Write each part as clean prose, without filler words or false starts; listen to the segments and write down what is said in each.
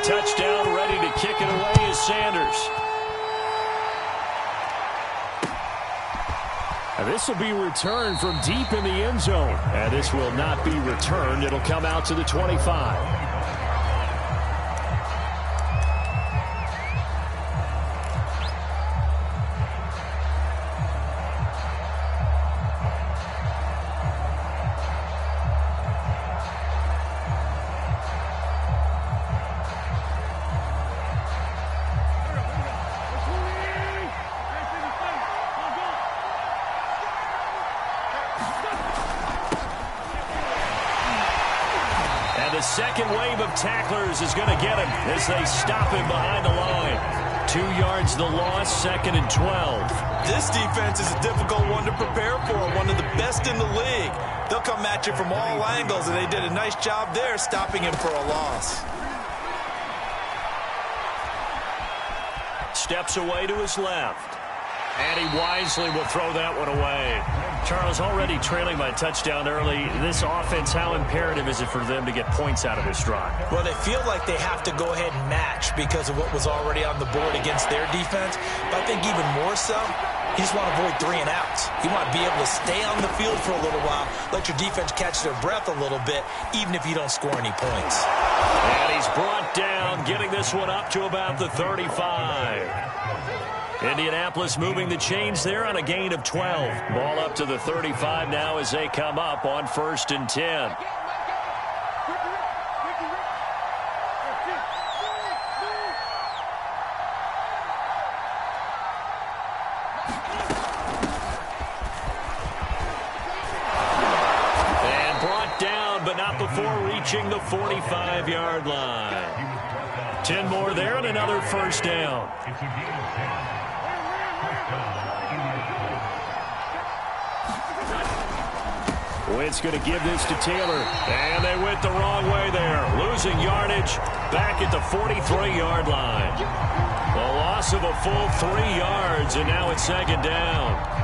touchdown, ready to kick it away is Sanders. And this will be returned from deep in the end zone. And this will not be returned. It'll come out to the 25. The second wave of tacklers is going to get him as they stop him behind the line. 2 yards the loss, 2nd and 12. This defense is a difficult one to prepare for, one of the best in the league. They'll come at you from all angles, and they did a nice job there stopping him for a loss. Steps away to his left. And he wisely will throw that one away. Charles, already trailing by touchdown early. This offense, how imperative is it for them to get points out of this drive? Well, they feel like they have to go ahead and match because of what was already on the board against their defense. But I think even more so, you just want to avoid 3 and outs. You want to be able to stay on the field for a little while, let your defense catch their breath a little bit, even if you don't score any points. And he's brought down, getting this one up to about the 35. Indianapolis moving the chains there on a gain of 12. Ball up to the 35 now as they come up on 1st and 10. And brought down, but not before reaching the 45-yard line. 10 more there and another first down. Wentz going to give this to Taylor. And they went the wrong way there. Losing yardage back at the 43-yard line. A loss of a full 3 yards, and now it's 2nd down.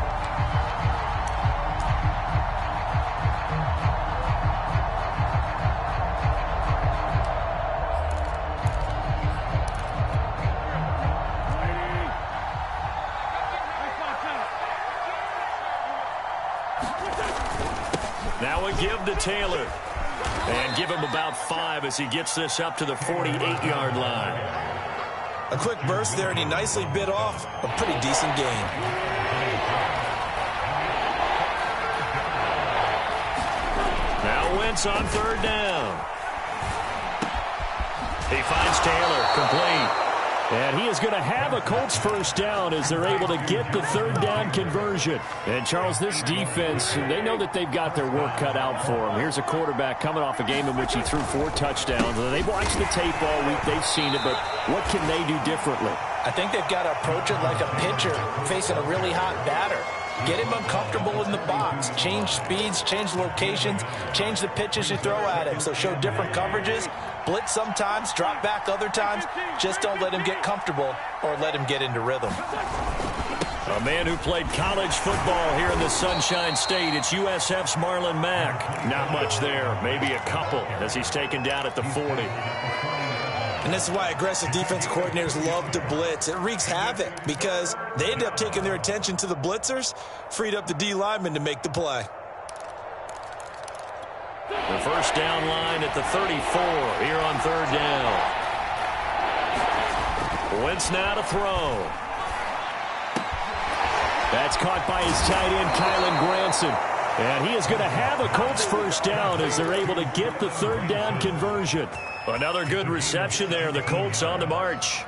Now a give to Taylor. And give him about 5 as he gets this up to the 48-yard line. A quick burst there, and he nicely bit off a pretty decent gain. Now Wentz on 3rd down. He finds Taylor, complete. And he is going to have a Colts first down as they're able to get the 3rd down conversion. And, Charles, this defense, they know that they've got their work cut out for them. Here's a quarterback coming off a game in which he threw 4 touchdowns. They've watched the tape all week. They've seen it, but what can they do differently? I think they've got to approach it like a pitcher facing a really hot batter. Get him uncomfortable in the box. Change speeds, change locations, change the pitches you throw at him. So show different coverages. Blitz sometimes, drop back other times. Just don't let him get comfortable or let him get into rhythm. A man who played college football here in the Sunshine State. It's USF's Marlon Mack. Not much there, maybe a couple as he's taken down at the 40. And this is why aggressive defense coordinators love to blitz. It wreaks havoc because they end up taking their attention to the blitzers, freed up the D lineman to make the play. The first down line at the 34 here on 3rd down. Wentz now to throw. That's caught by his tight end, Kylen Granson. And he is going to have a Colts first down as they're able to get the 3rd down conversion. Another good reception there. The Colts on the march.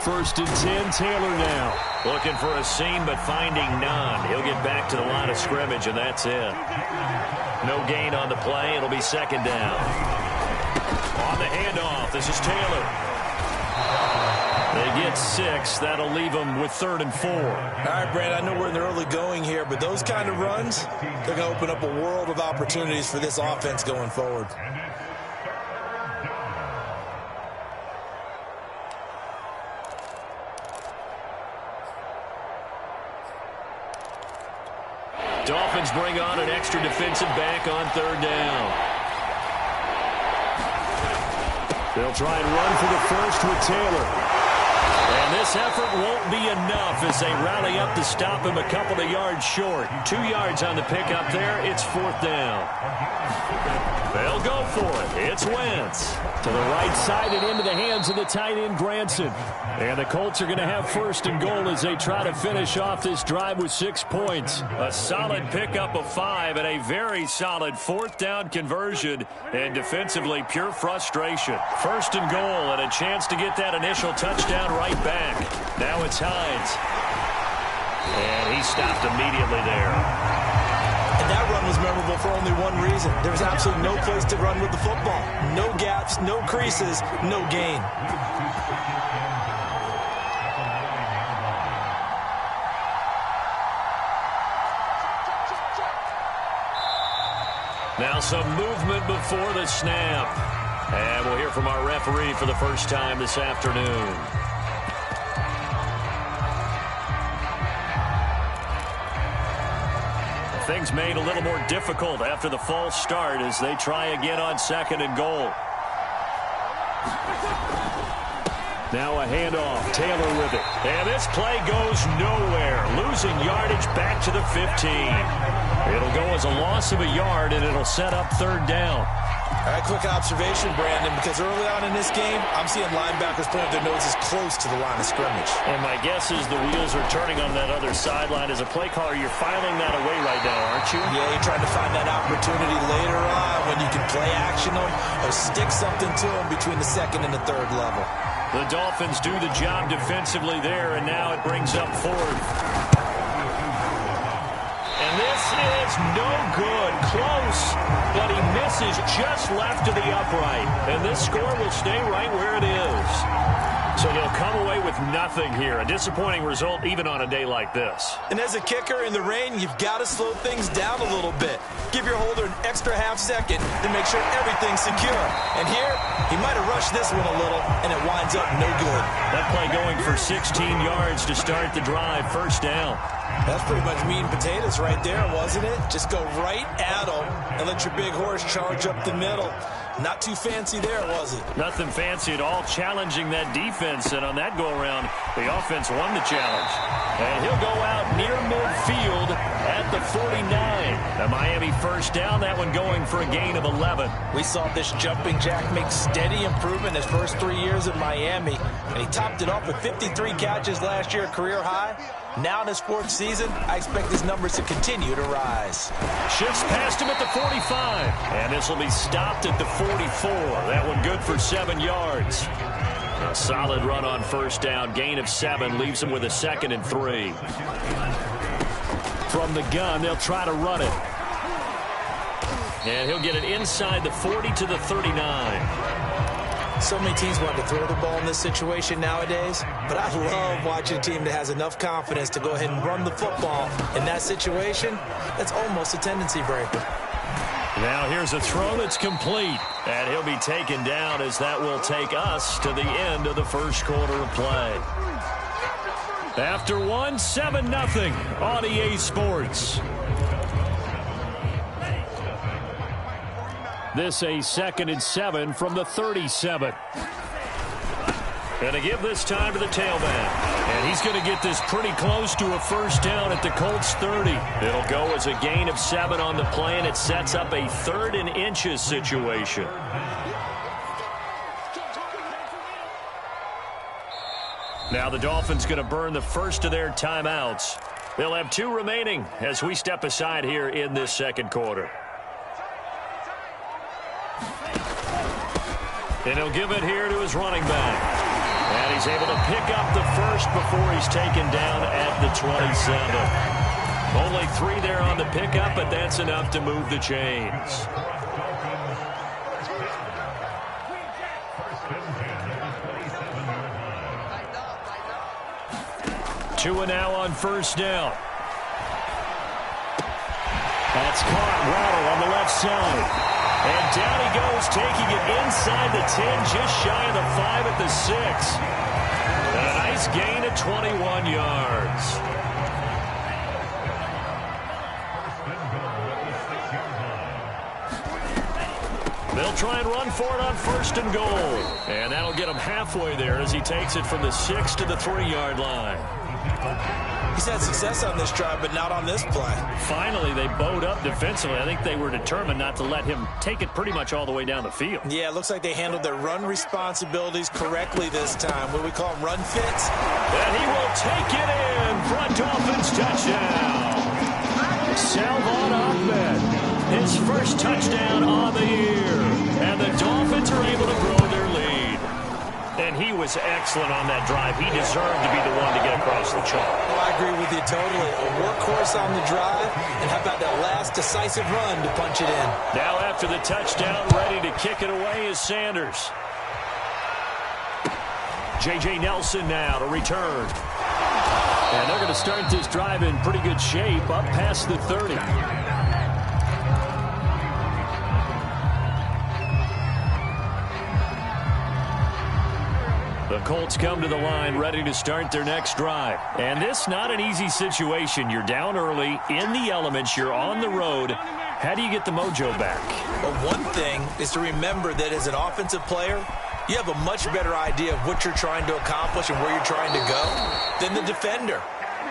First and 10, Taylor now. Looking for a seam, but finding none. He'll get back to the line of scrimmage, and that's it. No gain on the play. It'll be 2nd down. On the handoff, this is Taylor. They get 6. That'll leave them with 3rd and 4. All right, Brad, I know we're in the early going here, but those kind of runs, they're going to open up a world of opportunities for this offense going forward. Dolphins bring on an extra defensive back on third down. They'll try and run for the first with Taylor. And this effort won't be enough as they rally up to stop him a couple of yards short. 2 yards on the pickup there. It's fourth down. They'll go for it. It's Wentz. To the right side and into the hands of the tight end, Granson. And the Colts are going to have first and goal as they try to finish off this drive with 6 points. A solid pickup of 5 and a very solid fourth down conversion. And defensively, pure frustration. First and goal and a chance to get that initial touchdown right back. Now it's Hines. And he stopped immediately there. And that run was memorable for only one reason. There was absolutely no place to run with the football. No gaps, no creases, no gain. Now some movement before the snap. And we'll hear from our referee for the first time this afternoon. Things made a little more difficult after the false start as they try again on second and goal. Now a handoff. Taylor with it. And this play goes nowhere. Losing yardage back to the 15. It'll go as a loss of a yard, and it'll set up third down. All right, quick observation, Brandon, because early on in this game, I'm seeing linebackers putting their noses close to the line of scrimmage. And my guess is the wheels are turning on that other sideline. As a play caller, you're filing that away right now, aren't you? Yeah, you're trying to find that opportunity later on when you can play action them or stick something to them between the second and the third level. The Dolphins do the job defensively there, and now it brings up fourth. And this is no good. Close, but he misses just left to the upright. And this score will stay right where it is. So they'll come away with nothing here. A disappointing result even on a day like this. And as a kicker in the rain, you've got to slow things down a little bit. Give your holder an extra half second to make sure everything's secure. And here, he might have rushed this one a little, and it winds up no good. That play going for 16 yards to start the drive. First down. That's pretty much meat and potatoes right there, wasn't it? Just go right at them and let your big horse charge up the middle. Not too fancy there, was it? Nothing fancy at all, challenging that defense. And on that go-around, the offense won the challenge. And he'll go out near midfield at the 49. The Miami first down, that one going for a gain of 11. We saw this jumping jack make steady improvement his first 3 years in Miami. And he topped it off with 53 catches last year, career high. Now in his fourth season, I expect his numbers to continue to rise. Shifts past him at the 45. And this will be stopped at the 44. That one good for 7 yards. A solid run on first down. Gain of 7 leaves him with a second and 3. From the gun, they'll try to run it. And he'll get it inside the 40 to the 39. So many teams want to throw the ball in this situation nowadays, but I love watching a team that has enough confidence to go ahead and run the football. In that situation, that's almost a tendency breaker. Now here's a throw that's complete, and he'll be taken down as that will take us to the end of the first quarter of play. After 1, 7-0 on EA Sports. This a 2nd and 7 from the 37. And to give this time to the tailback. And he's going to get this pretty close to a first down at the Colts 30. It'll go as a gain of 7 on the play, and it sets up a 3rd and inches situation. Now the Dolphins going to burn the first of their timeouts. They'll have 2 remaining as we step aside here in this second quarter. And he'll give it here to his running back. And he's able to pick up the first before he's taken down at the 27. Only 3 there on the pickup, but that's enough to move the chains. Two and now on first down. That's caught. Waddle on the left side. And down he goes, taking it inside the 10, just shy of the 5 at the 6. And a nice gain of 21 yards. They'll try and run for it on 1st and goal. And that'll get him halfway there as he takes it from the 6 to the 3-yard line. He's had success on this drive, but not on this play. Finally, they bowed up defensively. I think they were determined not to let him take it pretty much all the way down the field. Yeah, it looks like they handled their run responsibilities correctly this time. What do we call them, run fits? And he will take it in for a Dolphins touchdown. Salvon Ahmed, his first touchdown on the year. And the Dolphins are able to grow their lead. And he was excellent on that drive. He deserved to be the one to get across the chalk. Well, I agree with you totally. A workhorse on the drive, and how about that last decisive run to punch it in? Now after the touchdown, ready to kick it away is Sanders. J.J. Nelson now to return. And they're going to start this drive in pretty good shape, up past the 30. The Colts come to the line ready to start their next drive. And this not an easy situation. You're down early, in the elements, you're on the road. How do you get the mojo back? Well, one thing is to remember that as an offensive player, you have a much better idea of what you're trying to accomplish and where you're trying to go than the defender.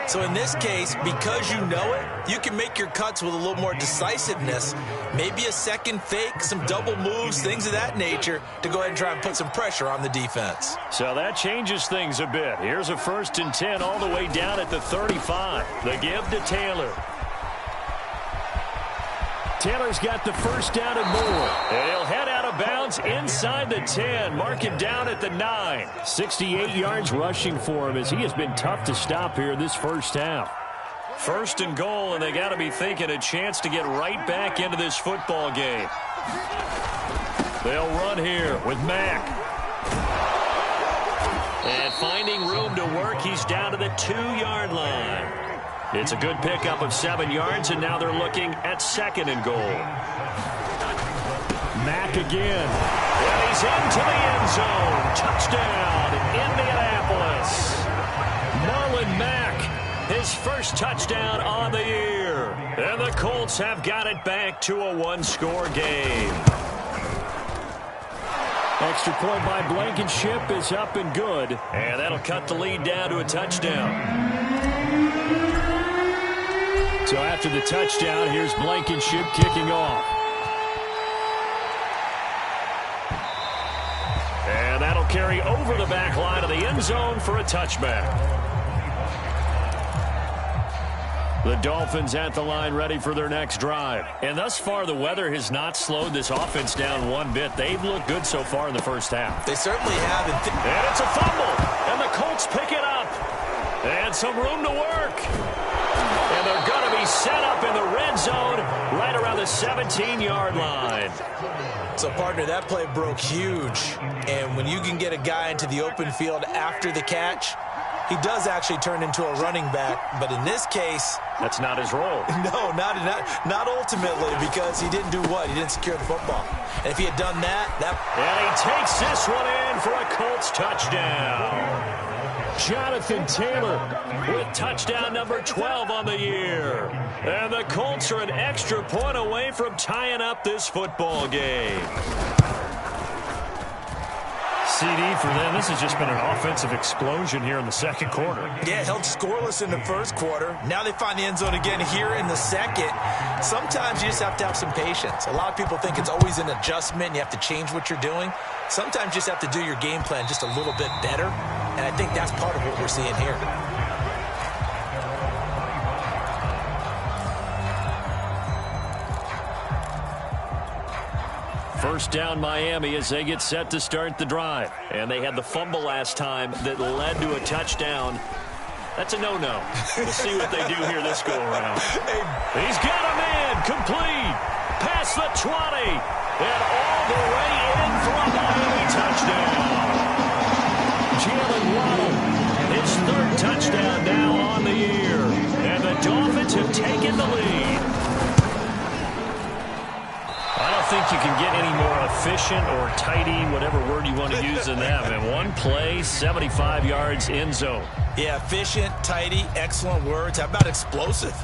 So in this case, because you know it, you can make your cuts with a little more decisiveness, maybe a second fake, some double moves, things of that nature, to go ahead and try and put some pressure on the defense. So that changes things a bit. Here's a 1st and 10 all the way down at the 35. The give to Taylor. Taylor's got the first down and more. And he'll head out of bounds inside the 10. Mark him down at the 9. 68 yards rushing for him as he has been tough to stop here this first half. 1st and goal, and they got to be thinking a chance to get right back into this football game. They'll run here with Mack. And finding room to work, he's down to the 2-yard line. It's a good pickup of 7 yards, and now they're looking at 2nd and goal. Mack again. And he's into the end zone. Touchdown, Indianapolis. Marlon Mack, his first touchdown on the year. And the Colts have got it back to a 1-score game. Extra point by Blankenship is up and good. And that'll cut the lead down to a touchdown. So after the touchdown, here's Blankenship kicking off. And that'll carry over the back line of the end zone for a touchback. The Dolphins at the line ready for their next drive. And thus far, the weather has not slowed this offense down one bit. They've looked good so far in the first half. They certainly have. And it's a fumble. And the Colts pick it up. And some room to work. And they're going to be set up in the red zone right around the 17-yard line. So, partner, that play broke huge. And when you can get a guy into the open field after the catch, he does actually turn into a running back. But in this case, that's not his role. No, not ultimately, because he didn't do what? He didn't secure the football. And if he had done that... And he takes this one in for a Colts touchdown. Jonathan Taylor with touchdown number 12 on the year. And the Colts are an extra point away from tying up this football game. CD for them. This has just been an offensive explosion here in the second quarter. Yeah, held scoreless in the first quarter. Now they find the end zone again here in the second. Sometimes you just have to have some patience. A lot of people think it's always an adjustment. You have to change what you're doing. Sometimes you just have to do your game plan just a little bit better. And I think that's part of what we're seeing here. First down Miami as they get set to start the drive. And they had the fumble last time that led to a touchdown. That's a no-no. We'll see what they do here this go-around. He's got a man complete. Past the 20. And all the way in for a Miami touchdown. Jalen Waddle, his third touchdown now on the year. And the Dolphins have taken the lead. I don't think you can get any more efficient or tidy, whatever word you want to use than that. And one play, 75 yards in zone. Yeah, efficient, tidy, excellent words. How about explosive?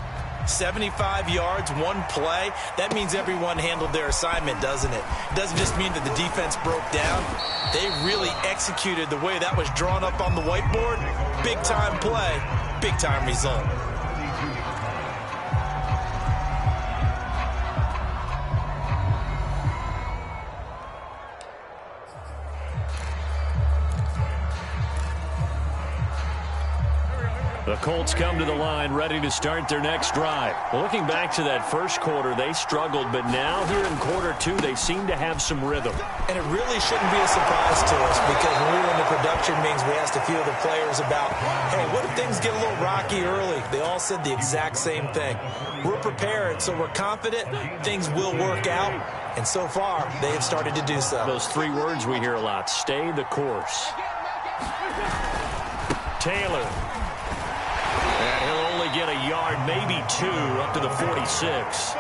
75 yards, one play. That means everyone handled their assignment, doesn't it? It doesn't just mean that the defense broke down. They really executed the way that was drawn up on the whiteboard. Big-time play, big-time result. The Colts come to the line ready to start their next drive. Looking back to that first quarter, they struggled, but now here in quarter two, they seem to have some rhythm. And it really shouldn't be a surprise to us because when we were in the production meetings, we asked a few of the players about, hey, what if things get a little rocky early? They all said the exact same thing. We're prepared, so we're confident things will work out. And so far, they have started to do so. Those three words we hear a lot, stay the course. Taylor. And he'll only get a yard, maybe two, up to the 46.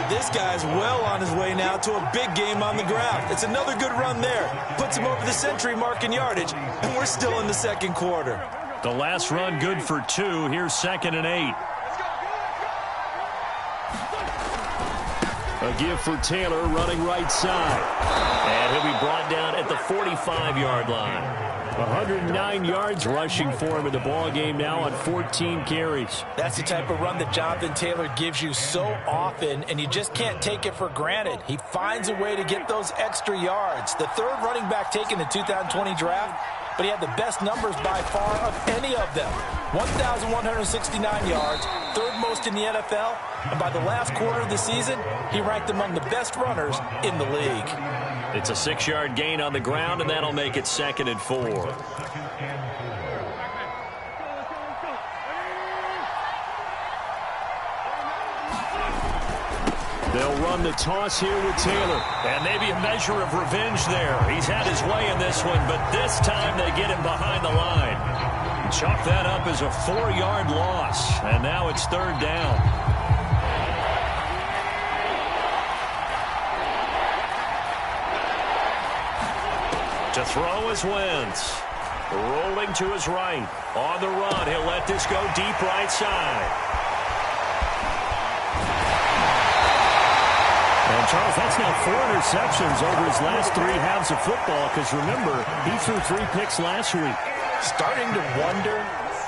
This guy's well on his way now to a big game on the ground. It's another good run there. Puts him over the century mark in yardage, and we're still in the second quarter. The last run good for two. Here's 2nd and 8. A give for Taylor running right side. And he'll be brought down at the 45-yard line. 109 yards rushing for him in the ball game now on 14 carries. That's the type of run that Jonathan Taylor gives you so often, and you just can't take it for granted. He finds a way to get those extra yards. The third running back taken in the 2020 draft, but he had the best numbers by far of any of them. 1,169 yards, third most in the NFL, and by the last quarter of the season, he ranked among the best runners in the league. It's a 6-yard gain on the ground, and that'll make it 2nd and 4. They'll run the toss here with Taylor. And maybe a measure of revenge there. He's had his way in this one, but this time they get him behind the line. Chalk that up as a 4-yard loss, and now it's 3rd down. To throw is Wentz. Rolling to his right. On the run, he'll let this go deep right side. And Charles, that's now 4 interceptions over his last 3 halves of football, because remember, he threw 3 picks last week. Starting to wonder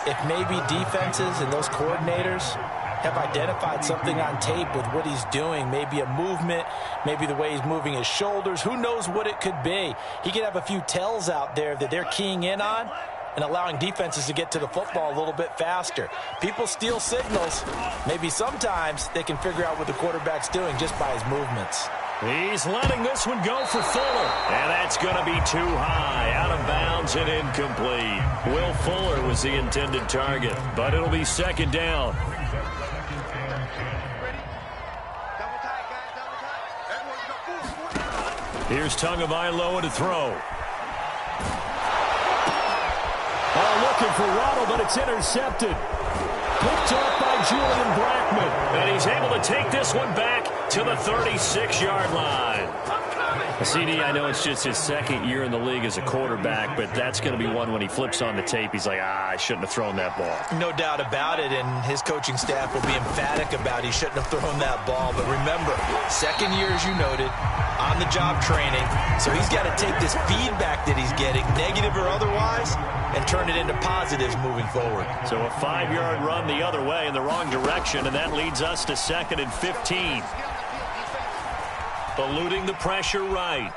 if maybe defenses and those coordinators have identified something on tape with what he's doing. Maybe a movement, maybe the way he's moving his shoulders. Who knows what it could be? He could have a few tells out there that they're keying in on and allowing defenses to get to the football a little bit faster. People steal signals. Maybe sometimes they can figure out what the quarterback's doing just by his movements. He's letting this one go for Fuller. And that's going to be too high. Out of bounds and incomplete. Will Fuller was the intended target, but it'll be 2nd down. Here's Tagovailoa to throw. Oh, looking for Waddle, but it's intercepted. Picked up by Julian Blackmon. And he's able to take this one back to the 36-yard line. CD, I know it's just his 2nd year in the league as a quarterback, but that's going to be one when he flips on the tape, he's like, I shouldn't have thrown that ball. No doubt about it, and his coaching staff will be emphatic about he shouldn't have thrown that ball. But remember, 2nd year, as you noted, on-the-job training, so he's got to take this feedback that he's getting, negative or otherwise, and turn it into positives moving forward. So a 5-yard run the other way in the wrong direction, and that leads us to 2nd and 15. Eluding the pressure right.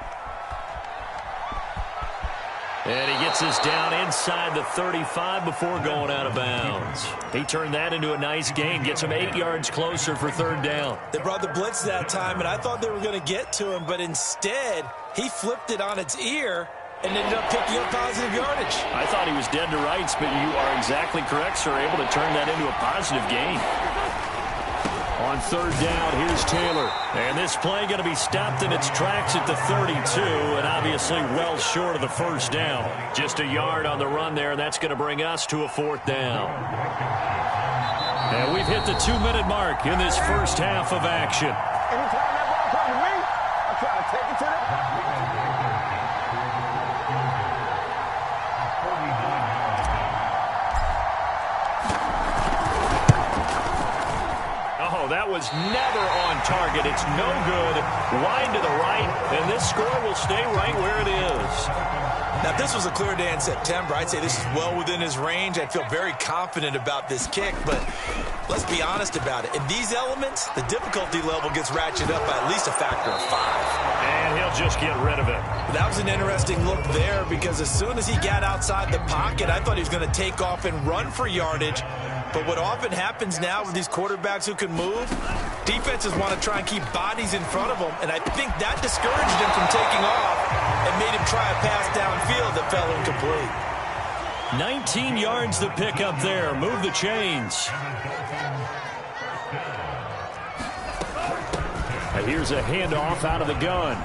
And he gets this down inside the 35 before going out of bounds. He turned that into a nice gain, gets him 8 yards closer for 3rd down. They brought the blitz that time, and I thought they were going to get to him, but instead, he flipped it on its ear and ended up picking up positive yardage. I thought he was dead to rights, but you are exactly correct, sir, able to turn that into a positive gain. On 3rd down, here's Taylor. And this play going to be stopped in its tracks at the 32, and obviously well short of the 1st down. Just a yard on the run there, and that's going to bring us to a 4th down. And we've hit the 2-minute mark in this first half of action. Anytime that ball comes to me, I try to take it to the... Oh, that was never on target. It's no good. Wide to the right, and this score will stay right where it is. Now, if this was a clear day in September, I'd say this is well within his range. I'd feel very confident about this kick, but let's be honest about it. In these elements, the difficulty level gets ratcheted up by at least a factor of 5. And he'll just get rid of it. That was an interesting look there because as soon as he got outside the pocket, I thought he was going to take off and run for yardage. But what often happens now with these quarterbacks who can move, defenses want to try and keep bodies in front of them, and I think that discouraged him from taking off and made him try a pass downfield that fell incomplete. 19 yards the pick up there. Move the chains. Here's a handoff out of the gun.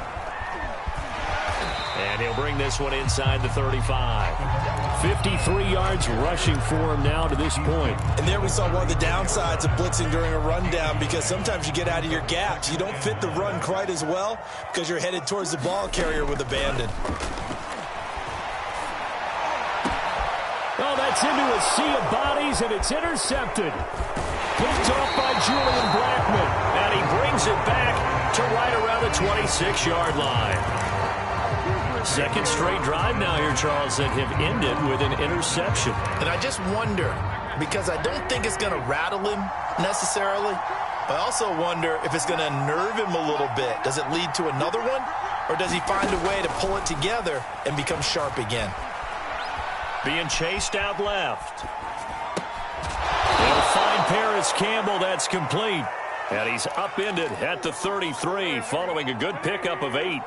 And he'll bring this one inside the 35. 53 yards rushing for him now to this point. And there we saw one of the downsides of blitzing during a rundown because sometimes you get out of your gaps. You don't fit the run quite as well because you're headed towards the ball carrier with abandon. Oh, that's into a sea of bodies, and it's intercepted. Picked off by Julian Blackmon. And he brings it back to right around the 26-yard line. Second straight drive now here, Charles, that have ended with an interception. And I just wonder, because I don't think it's going to rattle him necessarily, but I also wonder if it's going to unnerve him a little bit. Does it lead to another one? Or does he find a way to pull it together and become sharp again? Being chased out left. They'll find Paris Campbell. That's complete. And he's upended at the 33 following a good pickup of 8.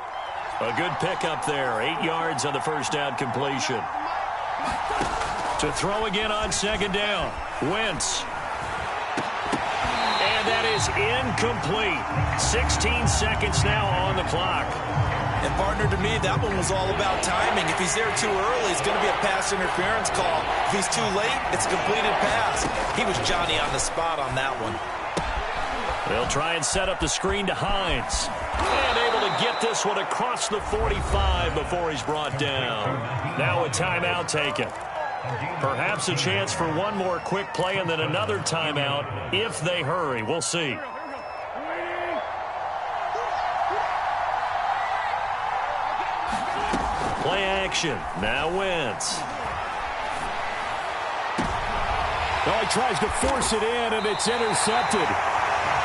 A good pickup there. 8 yards on the first down completion. To throw again on second down. Wentz. And that is incomplete. 16 seconds now on the clock. And partner, to me, that one was all about timing. If he's there too early, it's going to be a pass interference call. If he's too late, it's a completed pass. He was Johnny on the spot on that one. They'll try and set up the screen to Hines. And able to get this one across the 45 before he's brought down. Now a timeout taken. Perhaps a chance for one more quick play and then another timeout if they hurry. We'll see. Play action. Now Wentz. Oh, he tries to force it in, and it's intercepted.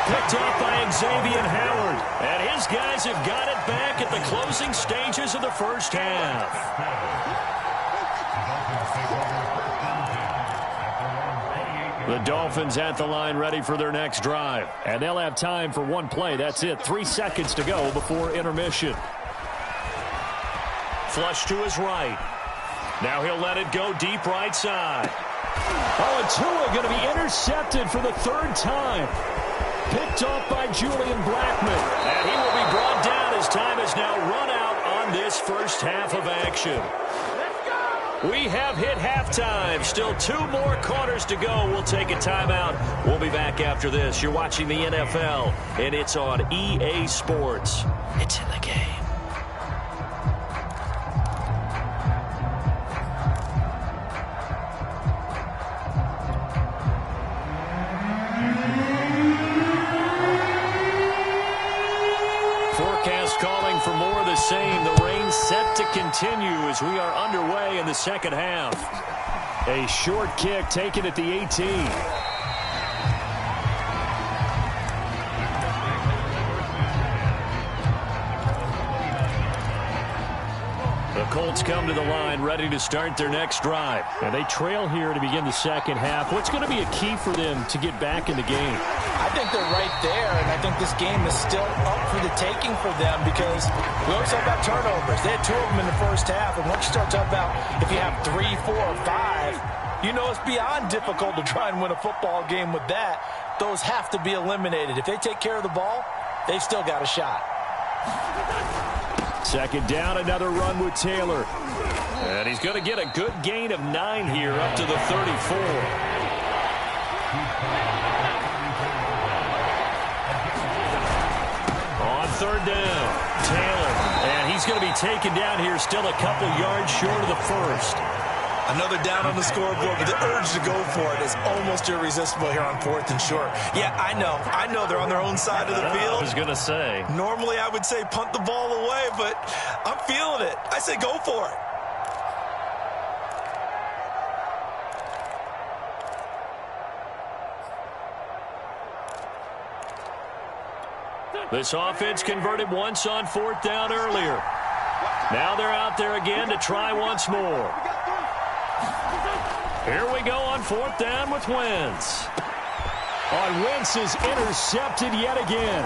Picked up by Xavier Howard. And his guys have got it back at the closing stages of the first half. The Dolphins at the line ready for their next drive. And they'll have time for one play. That's it. 3 seconds to go before intermission. Flush to his right. Now he'll let it go deep right side. Oh, and Tua going to be intercepted for the 3rd time. Picked off by Julian Blackmon. And he will be brought down as time has now run out on this first half of action. We have hit halftime. Still 2 more quarters to go. We'll take a timeout. We'll be back after this. You're watching the NFL, and it's on EA Sports. It's in the game. Calling for more of the same. The rain set to continue as we are underway in the second half. A short kick taken at the 18. The Colts come to the line ready to start their next drive. And they trail here to begin the second half. What's going to be a key for them to get back in the game? I think they're right there, and I think this game is still up for the taking for them because we always talk about turnovers. They had 2 of them in the first half, and once you start talking about if you have 3, 4, or 5, you know it's beyond difficult to try and win a football game with that. Those have to be eliminated. If they take care of the ball, they've still got a shot. Second down, another run with Taylor. And he's going to get a good gain of 9 here up to the 34. On 3rd down, Taylor. And he's going to be taken down here still a couple yards short of the first. Another down on the scoreboard, but the urge to go for it is almost irresistible here on 4th and short. Yeah, I know they're on their own side of the field. I was going to say. Normally I would say punt the ball away, but I'm feeling it. I say go for it. This offense converted once on 4th down earlier. Now they're out there again to try once more. Here we go on 4th down with Wentz. On Wentz is intercepted yet again.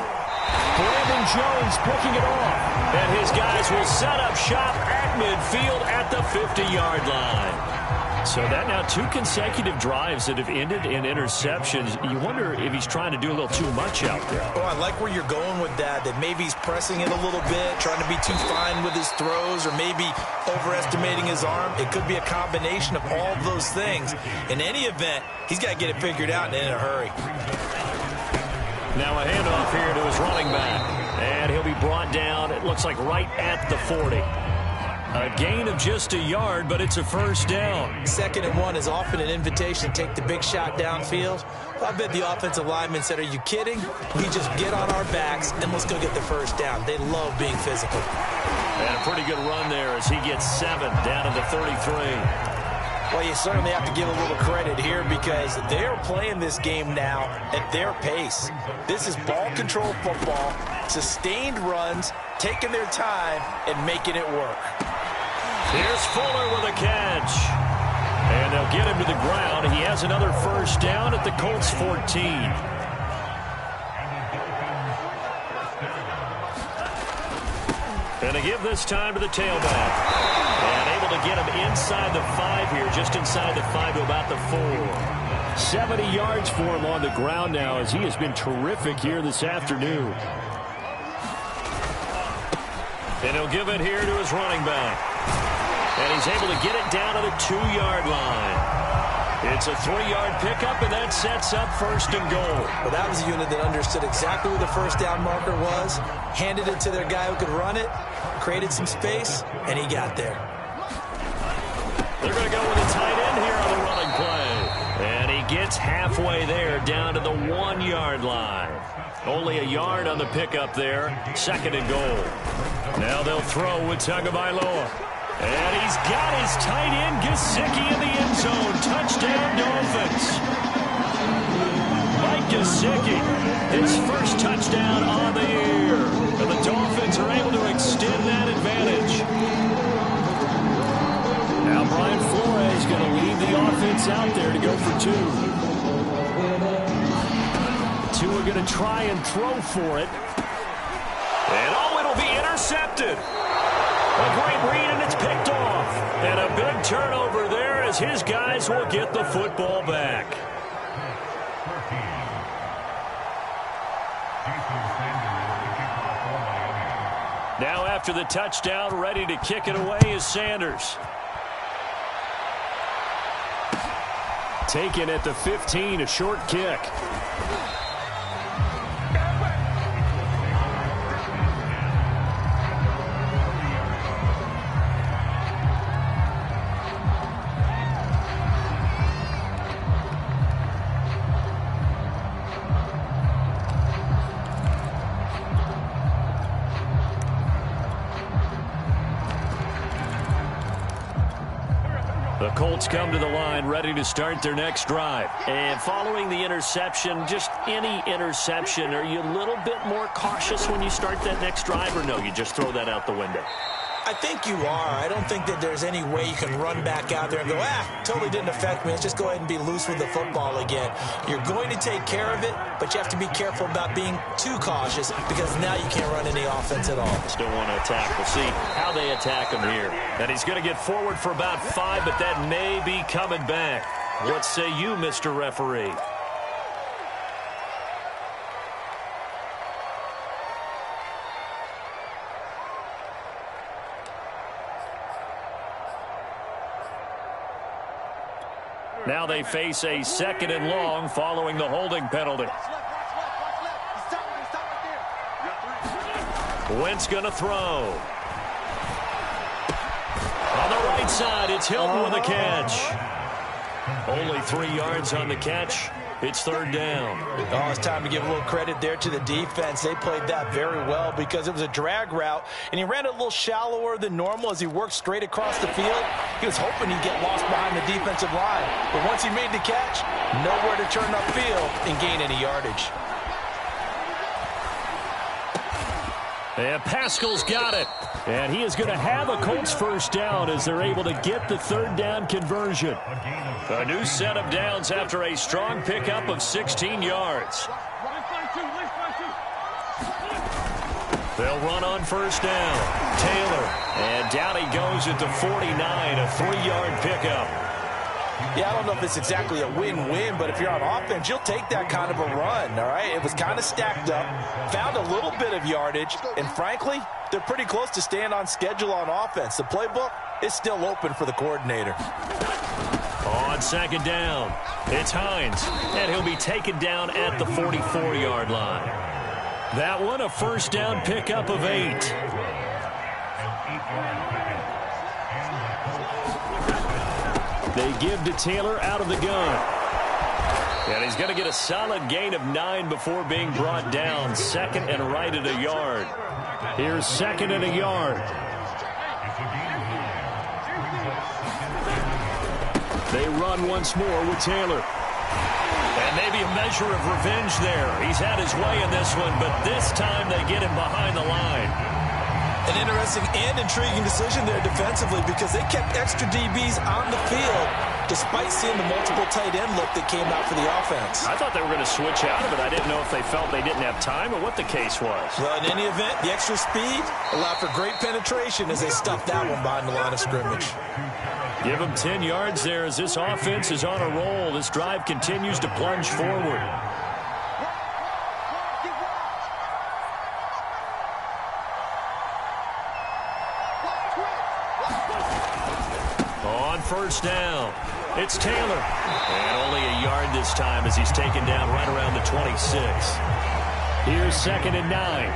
Brandon Jones picking it off. And his guys will set up shop at midfield at the 50-yard line. So that now 2 consecutive drives that have ended in interceptions. You wonder if he's trying to do a little too much out there. Oh, I like where you're going with that maybe he's pressing it a little bit, trying to be too fine with his throws, or maybe overestimating his arm. It could be a combination of all of those things. In any event, he's got to get it figured out and in a hurry. Now a handoff here to his running back. And he'll be brought down, it looks like right at the 40. A gain of just a yard, but it's a first down. 2nd and 1 is often an invitation to take the big shot downfield. I bet the offensive lineman said, are you kidding? We just get on our backs and let's go get the first down. They love being physical. And a pretty good run there as he gets 7 down to the 33. Well, you certainly have to give a little credit here because they're playing this game now at their pace. This is ball control football, sustained runs, taking their time and making it work. Here's Fuller with a catch. And they'll get him to the ground. He has another first down at the Colts 14. And they give this time to the tailback. And able to get him inside the 5 here, just inside the 5 to about the 4. 70 yards for him on the ground now as he has been terrific here this afternoon. And he'll give it here to his running back. And he's able to get it down to the 2-yard line. It's a 3-yard pickup, and that sets up 1st and goal. Well, that was a unit that understood exactly where the first down marker was, handed it to their guy who could run it, created some space, and he got there. They're going to go with a tight end here on the running play. And he gets halfway there, down to the 1-yard line. Only a yard on the pickup there. 2nd and goal. Now they'll throw with Tagovailoa. And he's got his tight end, Gesicki, in the end zone. Touchdown, Dolphins. Mike Gesicki, his first touchdown on the year. And the Dolphins are able to extend that advantage. Now Brian Flores going to lead the offense out there to go for 2. 2 are going to try and throw for it. And it'll be intercepted. A great read, and it's picked off. And a big turnover there as his guys will get the football back. Now after the touchdown, ready to kick it away is Sanders. Taken at the 15, a short kick. The Colts come to the line ready to start their next drive. And following the interception, just any interception, are you a little bit more cautious when you start that next drive, or no, you just throw that out the window? I think you are. I don't think that there's any way you can run back out there and go, totally didn't affect me. Let's just go ahead and be loose with the football again. You're going to take care of it, but you have to be careful about being too cautious because now you can't run any offense at all. Still want to attack. We'll see how they attack him here. And he's going to get forward for about 5, but that may be coming back. What say you, Mr. Referee? Now they face a 2nd and long following the holding penalty. Wentz going to throw. On the right inside. It's Hilton with a catch. Only 3 yards on the catch. It's third down. Oh, it's time to give a little credit there to the defense. They played that very well because it was a drag route, and he ran it a little shallower than normal as he worked straight across the field. He was hoping he'd get lost behind the defensive line, but once he made the catch, nowhere to turn upfield and gain any yardage. And Pascal's got it. And he is going to have a Colts first down as they're able to get the third down conversion. A new set of downs after a strong pickup of 16 yards. They'll run on first down. Taylor. And down he goes at the 49, a 3-yard pickup. Yeah, I don't know if it's exactly a win-win, but if you're on offense, you'll take that kind of a run, all right? It was kind of stacked up, found a little bit of yardage, and frankly, they're pretty close to staying on schedule on offense. The playbook is still open for the coordinator. On second down, it's Hines, and he'll be taken down at the 44-yard line. That one, a first down pickup of 8. They give to Taylor out of the gun. And he's going to get a solid gain of 9 before being brought down. Second and right at a yard. Here's second and a yard. They run once more with Taylor. And maybe a measure of revenge there. He's had his way in this one, but this time they get him behind the line. An interesting and intriguing decision there defensively because they kept extra DBs on the field despite seeing the multiple tight end look that came out for the offense. I thought they were going to switch out of it. I didn't know if they felt they didn't have time or what the case was. Well, in any event, the extra speed allowed for great penetration as they stuffed that one behind the line of scrimmage. Give them 10 yards there as this offense is on a roll. This drive continues to plunge forward. On first down, it's Taylor. And only a yard this time as he's taken down right around the 26. Here's second and 9.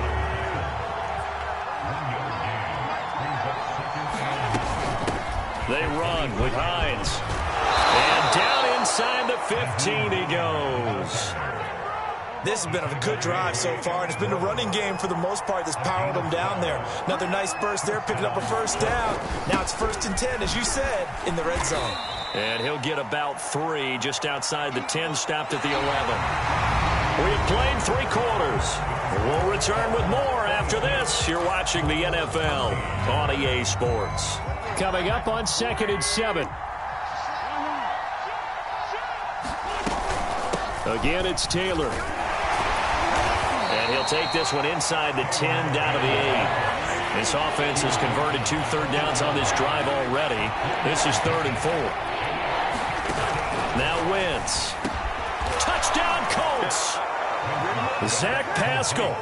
They run with Hines. And down inside the 15 he goes. This has been a good drive so far, and it's been a running game for the most part that's powered them down there. Another nice burst there, picking up a first down. Now it's 1st and 10, as you said, in the red zone. And he'll get about 3 just outside the 10, stopped at the 11. We have played 3 quarters. We'll return with more after this. You're watching the NFL on EA Sports. Coming up on 2nd and 7. Again, it's Taylor. And he'll take this one inside the 10, down to the 8. This offense has converted 2 third downs on this drive already. This is 3rd and 4. Now Wentz. Touchdown Colts. Zach Pascal.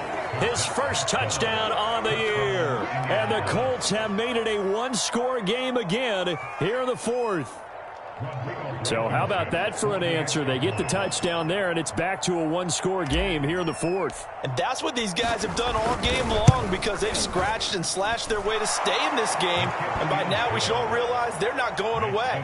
His first touchdown on the year. And the Colts have made it a one-score game again here in the 4th. So how about that for an answer? They get the touchdown there, and it's back to a one-score game here in the 4th. And that's what these guys have done all game long because they've scratched and slashed their way to stay in this game. And by now we should all realize they're not going away.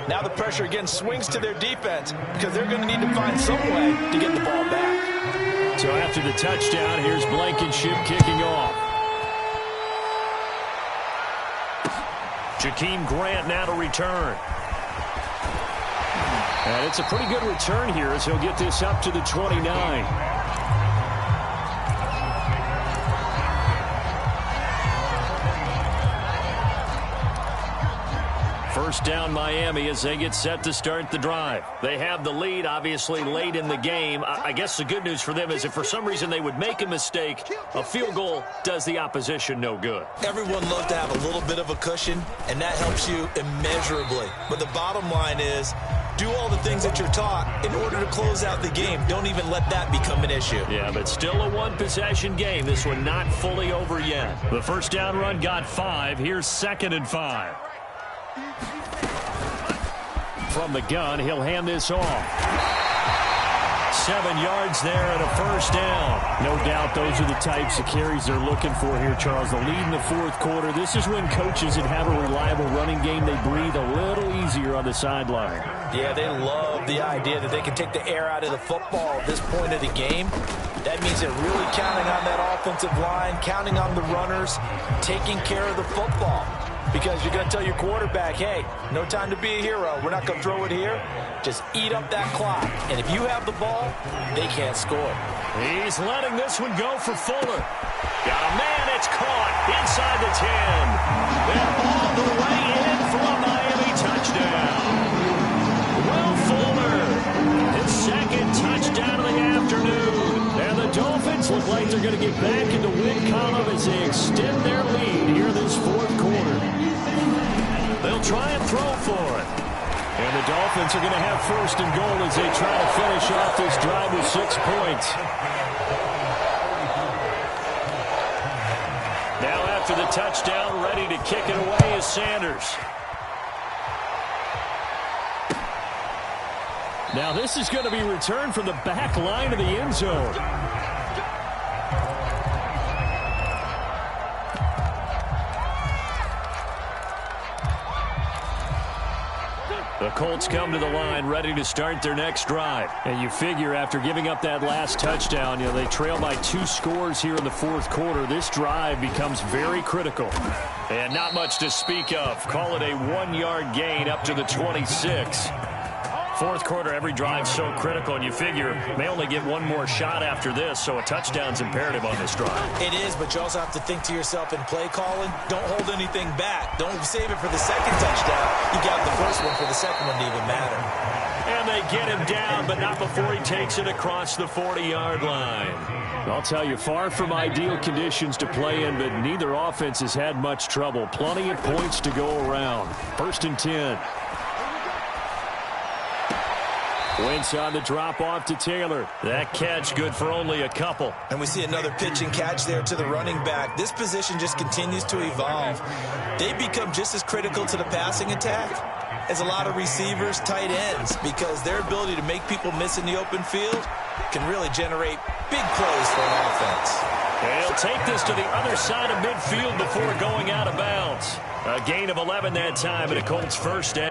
Now the pressure again swings to their defense because they're going to need to find some way to get the ball back. So after the touchdown, here's Blankenship kicking off. Jakeem Grant now to return. And it's a pretty good return here as he'll get this up to the 29. First down Miami as they get set to start the drive. They have the lead, obviously, late in the game. I guess the good news for them is if for some reason they would make a mistake, a field goal does the opposition no good. Everyone loves to have a little bit of a cushion, and that helps you immeasurably. But the bottom line is, do all the things that you're taught in order to close out the game. Don't even let that become an issue. Yeah, but still a one-possession game. This one not fully over yet. The first down run got 5. Here's 2nd and 5. From the gun, he'll hand this off. 7 yards there and a first down. No doubt those are the types of carries they're looking for here, Charles. The lead in the fourth quarter. This is when coaches that have a reliable running game, they breathe a little easier on the sideline. Yeah, they love the idea that they can take the air out of the football at this point of the game. That means they're really counting on that offensive line, counting on the runners, taking care of the football. Because you're going to tell your quarterback, hey, no time to be a hero. We're not going to throw it here. Just eat up that clock. And if you have the ball, they can't score. He's letting this one go for Fuller. Got a man, it's caught inside the 10. Then all the way in for a Miami touchdown. Will Fuller, his second touchdown of the afternoon. And the Dolphins look like they're going to get back in the win column as they extend their lead here this fourth quarter. They'll try and throw for it. And the Dolphins are going to have first and goal as they try to finish off this drive with 6 points. Now after the touchdown, ready to kick it away is Sanders. Now this is going to be returned from the back line of the end zone. The Colts come to the line ready to start their next drive. And you figure after giving up that last touchdown, they trail by 2 scores here in the fourth quarter. This drive becomes very critical. And not much to speak of. Call it a 1-yard gain up to the 26. Fourth quarter, every drive so critical, and you figure they only get one more shot after this, so a touchdown's imperative on this drive. It is, but you also have to think to yourself in play calling, don't hold anything back. Don't save it for the second touchdown. You got the first one for the second one to even matter. And they get him down, but not before he takes it across the 40-yard line. I'll tell you, far from ideal conditions to play in, but neither offense has had much trouble. Plenty of points to go around. First and 10. Wentz on the drop-off to Taylor. That catch good for only a couple. And we see another pitch and catch there to the running back. This position just continues to evolve. They become just as critical to the passing attack as a lot of receivers, tight ends, because their ability to make people miss in the open field can really generate big plays for an offense. And he'll take this to the other side of midfield before going out of bounds. A gain of 11 that time, and a Colts first down.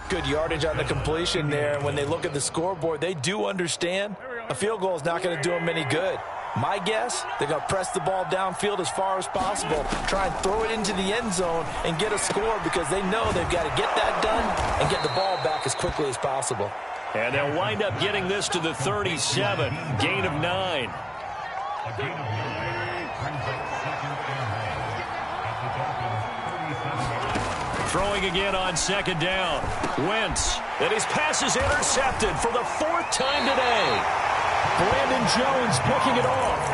Good yardage on the completion there. And when they look at the scoreboard, they do understand a field goal is not going to do them any good. My guess, they're going to press the ball downfield as far as possible, try and throw it into the end zone and get a score because they know they've got to get that done and get the ball back as quickly as possible. And they'll wind up getting this to the 37, gain of 9. Throwing again on second down. Wentz. And his pass is intercepted for the 4th time today. Brandon Jones picking it off.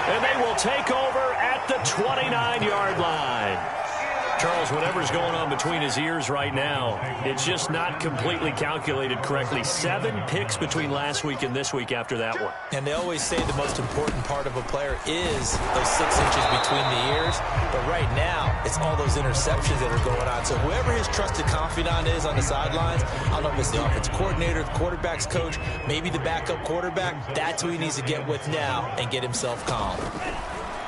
And they will take over at the 29-yard line. Charles, whatever's going on between his ears right now, it's just not completely calculated correctly. 7 picks between last week and this week after that one. And they always say the most important part of a player is those 6 inches between the ears. But right now, it's all those interceptions that are going on. So whoever his trusted confidant is on the sidelines, I don't know if it's the offensive coordinator, the quarterback's coach, maybe the backup quarterback, that's who he needs to get with now and get himself calm.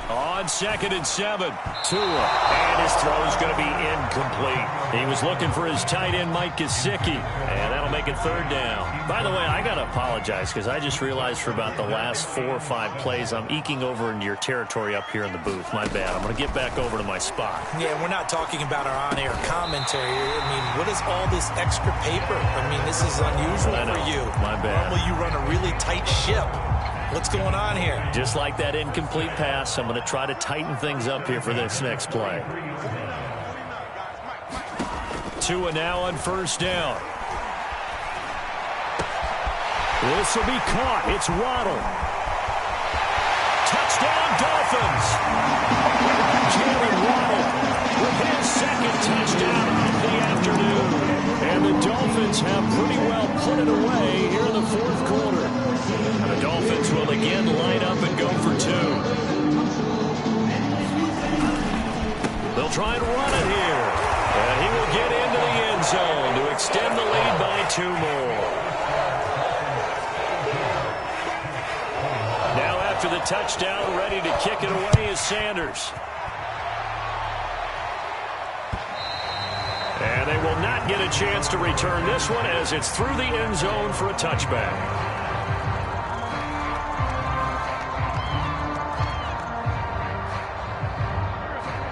On 2nd and 7, Tua, and his throw is going to be incomplete. He was looking for his tight end, Mike Gesicki, and that'll make it 3rd down. By the way, I got to apologize because I just realized for about the last 4 or 5 plays, I'm eking over into your territory up here in the booth. My bad. I'm going to get back over to my spot. Yeah, we're not talking about our on-air commentary. I mean, what is all this extra paper? I mean, this is unusual for you. My bad. Normally you run a really tight ship. What's going on here? Just like that incomplete pass, I'm going to try to tighten things up here for this next play. Tua now on 1st down. This will be caught. It's Waddle. Touchdown, Dolphins. Jalen Waddle with his second touchdown of the afternoon. And the Dolphins have pretty well put it away here in the fourth quarter. And the Dolphins will again line up and go for two. They'll try and run it here. And he will get into the end zone to extend the lead by 2 more. Now after the touchdown, ready to kick it away is Sanders. And they will not get a chance to return this one as it's through the end zone for a touchback.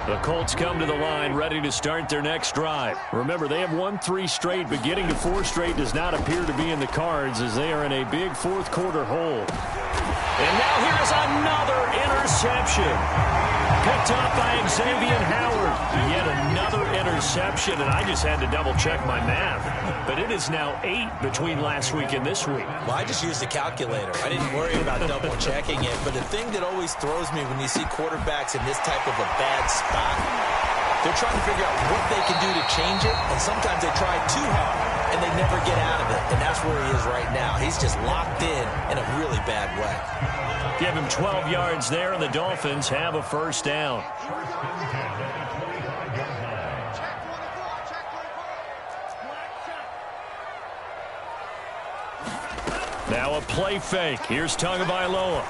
The Colts come to the line ready to start their next drive. Remember, they have won 3 straight, but getting to 4 straight does not appear to be in the cards as they are in a big fourth quarter hole. And now here is another interception. Picked up by Xavier Howard. Yet another interception, and I just had to double-check my math. But it is now 8 between last week and this week. Well, I just used a calculator. I didn't worry about double-checking it. But the thing that always throws me when you see quarterbacks in this type of a bad spot, they're trying to figure out what they can do to change it, and sometimes they try too hard, and they never get out of it. And that's where he is right now. He's just locked in a really bad way. Give him 12 yards there, and the Dolphins have a first down. Now a play fake. Here's Tagovailoa.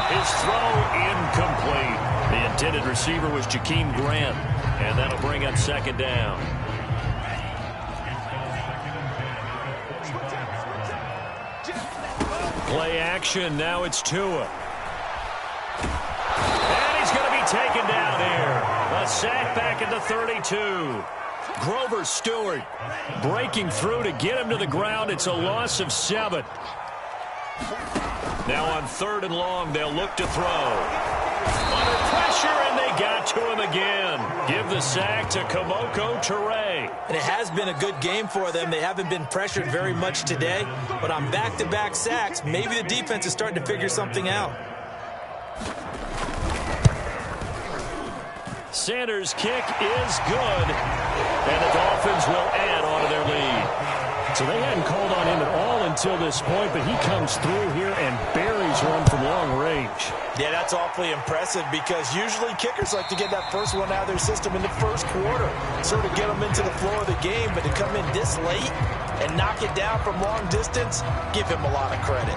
His throw incomplete. The intended receiver was Jakeem Grant, and that'll bring up second down. Play action. Now it's Tua. And he's going to be taken down here. A sack back at the 32. Grover Stewart breaking through to get him to the ground. It's a loss of 7. Now on 3rd and long, they'll look to throw. Under pressure, and they got to him again. Give the sack to Kemoko Turay. And it has been a good game for them. They haven't been pressured very much today. But on back-to-back sacks, maybe the defense is starting to figure something out. Sanders' kick is good. And the Dolphins will add on to their lead. So they hadn't called on him at all until this point, but he comes through here and buries one from long range. Yeah, that's awfully impressive because usually kickers like to get that first one out of their system in the first quarter, sort of get them into the flow of the game, but to come in this late and knock it down from long distance, give him a lot of credit.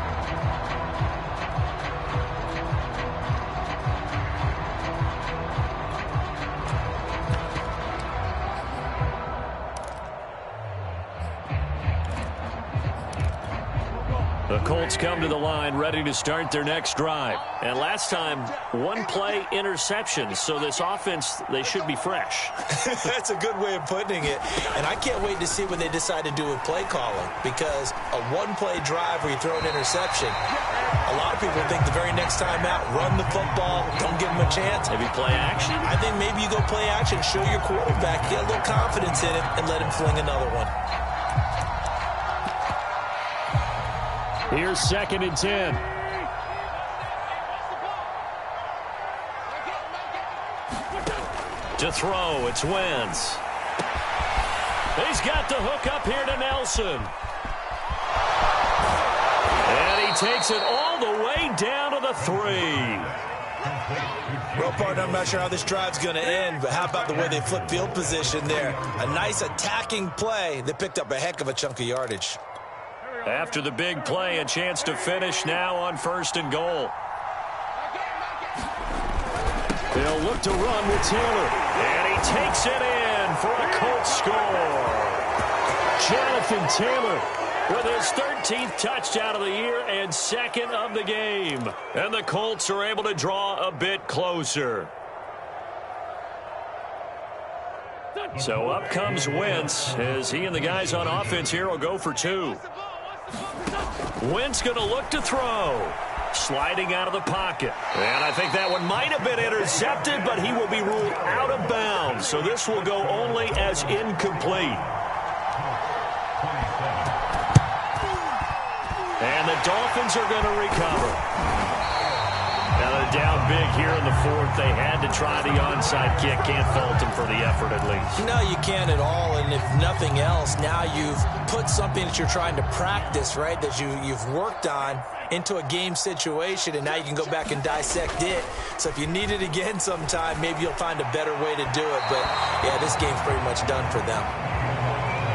The Colts come to the line ready to start their next drive. And last time, 1-play interceptions. So this offense, they should be fresh. That's a good way of putting it. And I can't wait to see what they decide to do with play calling. Because a 1-play drive where you throw an interception, a lot of people think the very next time out, run the football, don't give them a chance. Maybe play action? I think maybe you go play action, show your quarterback, get a little confidence in it, and let him fling another one. Here's 2nd and 10. To throw, it's Wentz. He's got the hook up here to Nelson. And he takes it all the way down to the 3. Well, partner, I'm not sure how this drive's going to end, but how about the way they flip field position there? A nice attacking play that picked up a heck of a chunk of yardage. After the big play, a chance to finish now on 1st and goal. They'll look to run with Taylor. And he takes it in for a Colts score. Jonathan Taylor with his 13th touchdown of the year and 2nd of the game. And the Colts are able to draw a bit closer. So up comes Wentz as he and the guys on offense here will go for 2. Wentz going to look to throw. Sliding out of the pocket. And I think that one might have been intercepted, but he will be ruled out of bounds. So this will go only as incomplete. And the Dolphins are going to recover. Now the down big here in the fourth. They had to try the onside kick. Can't fault them for the effort at least. No, you can't at all. And if nothing else, now you've put something that you're trying to practice, right, that you've worked on into a game situation, and now you can go back and dissect it. So if you need it again sometime, maybe you'll find a better way to do it. But, yeah, this game's pretty much done for them.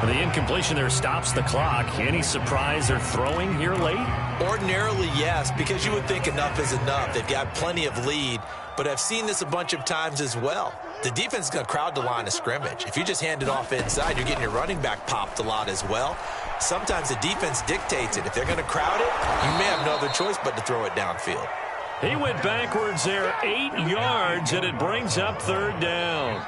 The incompletion there stops the clock. Any surprise they're throwing here late? Ordinarily, yes, because you would think enough is enough. They've got plenty of lead, but I've seen this a bunch of times as well. The defense is going to crowd the line of scrimmage. If you just hand it off inside, you're getting your running back popped a lot as well. Sometimes the defense dictates it. If they're going to crowd it, you may have no other choice but to throw it downfield. He went backwards there 8 yards, and it brings up third down.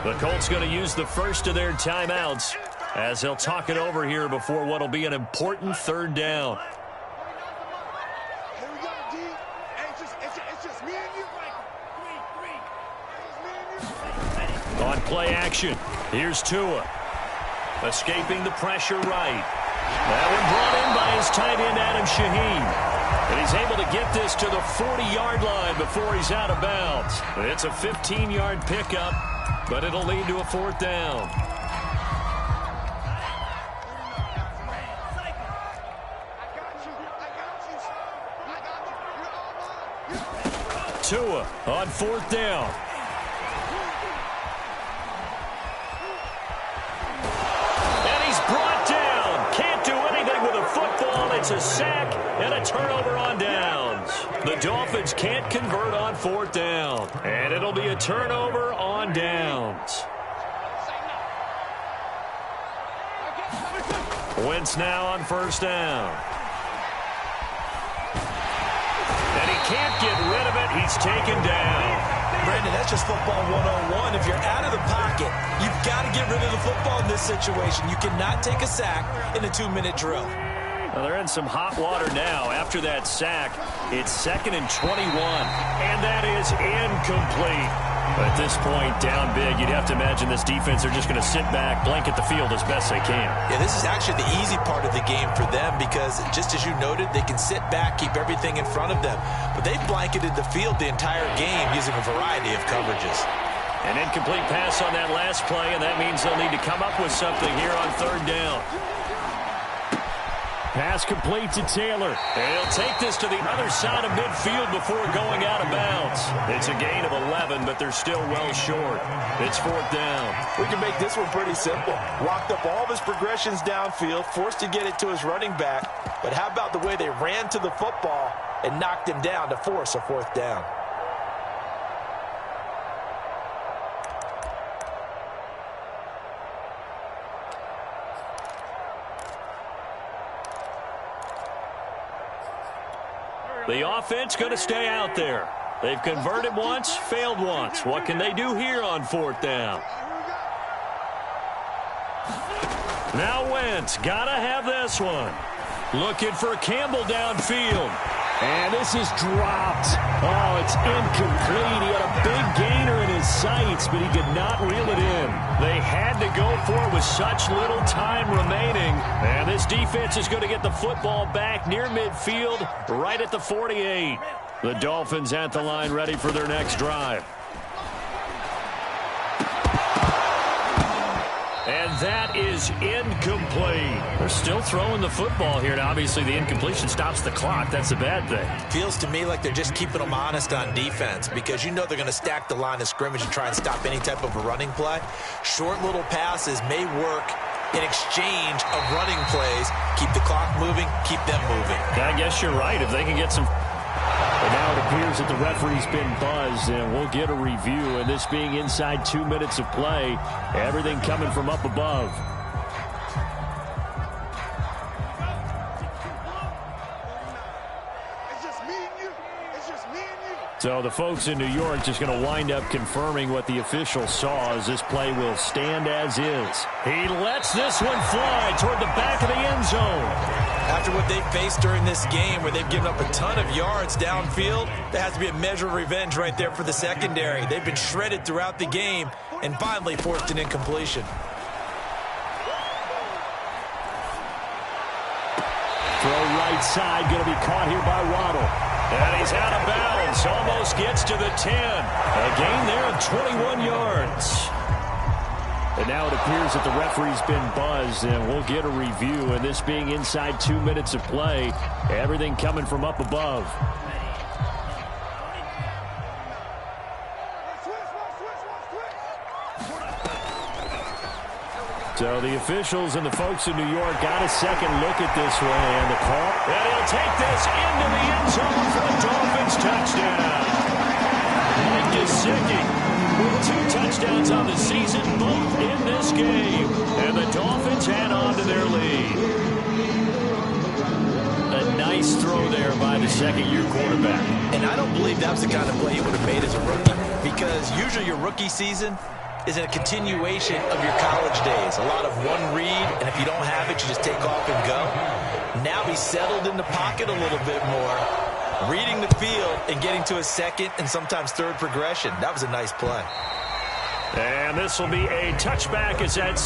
The Colts going to use the first of their timeouts as they'll talk it over here before what will be an important third down. Here we go, D. Hey, it's just me and you. On play action, here's Tua. Escaping the pressure right. That one brought in by his tight end, Adam Shaheen. And he's able to get this to the 40-yard line before he's out of bounds. It's a 15-yard pickup, but it'll lead to a fourth down. Tua on fourth down. And he's brought down. Can't do anything with a football. It's a sack and a turnover on downs. The Dolphins can't convert on fourth down. And it'll be a turnover on downs. Wentz now on first down. Can't get rid of it. He's taken down. Brandon, that's just football 101. If you're out of the pocket, you've got to get rid of the football in this situation. You cannot take a sack in a 2-minute drill. Well, they're in some hot water now. After that sack, it's 2nd and 21, and that is incomplete. At this point, down big, you'd have to imagine this defense are just going to sit back, blanket the field as best they can. Yeah, this is actually the easy part of the game for them because, just as you noted, they can sit back, keep everything in front of them. But they've blanketed the field the entire game using a variety of coverages. An incomplete pass on that last play, and that means they'll need to come up with something here on third down. Pass complete to Taylor. And he'll take this to the other side of midfield before going out of bounds. It's a gain of 11, but they're still well short. It's fourth down. We can make this one pretty simple. Walked up all of his progressions downfield, forced to get it to his running back. But how about the way they ran to the football and knocked him down to force a fourth down? The offense going to stay out there. They've converted once, failed once. What can they do here on fourth down? Now Wentz, got to have this one. Looking for Campbell downfield. And this is dropped. Oh, it's incomplete. He had a big gainer in his sights, but he could not reel it in. They had to go for it with such little time remaining. And this defense is going to get the football back near midfield, right at the 48. The Dolphins at the line ready for their next drive. And that is incomplete. They're still throwing the football here. Now, obviously, the incompletion stops the clock. That's a bad thing. Feels to me like they're just keeping them honest on defense because you know they're going to stack the line of scrimmage and try and stop any type of a running play. Short little passes may work in exchange of running plays. Keep the clock moving, keep them moving. I guess you're right. If they can get some... But now it appears that the referee's been buzzed, and we'll get a review. And this being inside 2 minutes of play, everything coming from up above. It's just me and you. It's just me and you. So the folks in New York just going to wind up confirming what the official saw as this play will stand as is. He lets this one fly toward the back of the end zone. After what they've faced during this game where they've given up a ton of yards downfield, there has to be a measure of revenge right there for the secondary. They've been shredded throughout the game and finally forced an incompletion. Throw right side, going to be caught here by Waddle. And he's out of bounds. Almost gets to the 10. A gain there of 21 yards. And now it appears that the referee's been buzzed, and we'll get a review. And this being inside 2 minutes of play, everything coming from up above. So the officials and the folks in New York got a second look at this one, and the call. And he'll take this into the end zone for the Dolphins touchdown. Mike Gesicki with 2 touchdowns on the season, both in this game. And the Dolphins add on to their lead. A nice throw there by the second-year quarterback. And I don't believe that was the kind of play he would have made as a rookie, because usually your rookie season is a continuation of your college days. A lot of one read, and if you don't have it, you just take off and go. Now he's settled in the pocket a little bit more, reading the field and getting to a second and sometimes third progression. That was a nice play. And this will be a touchback as that's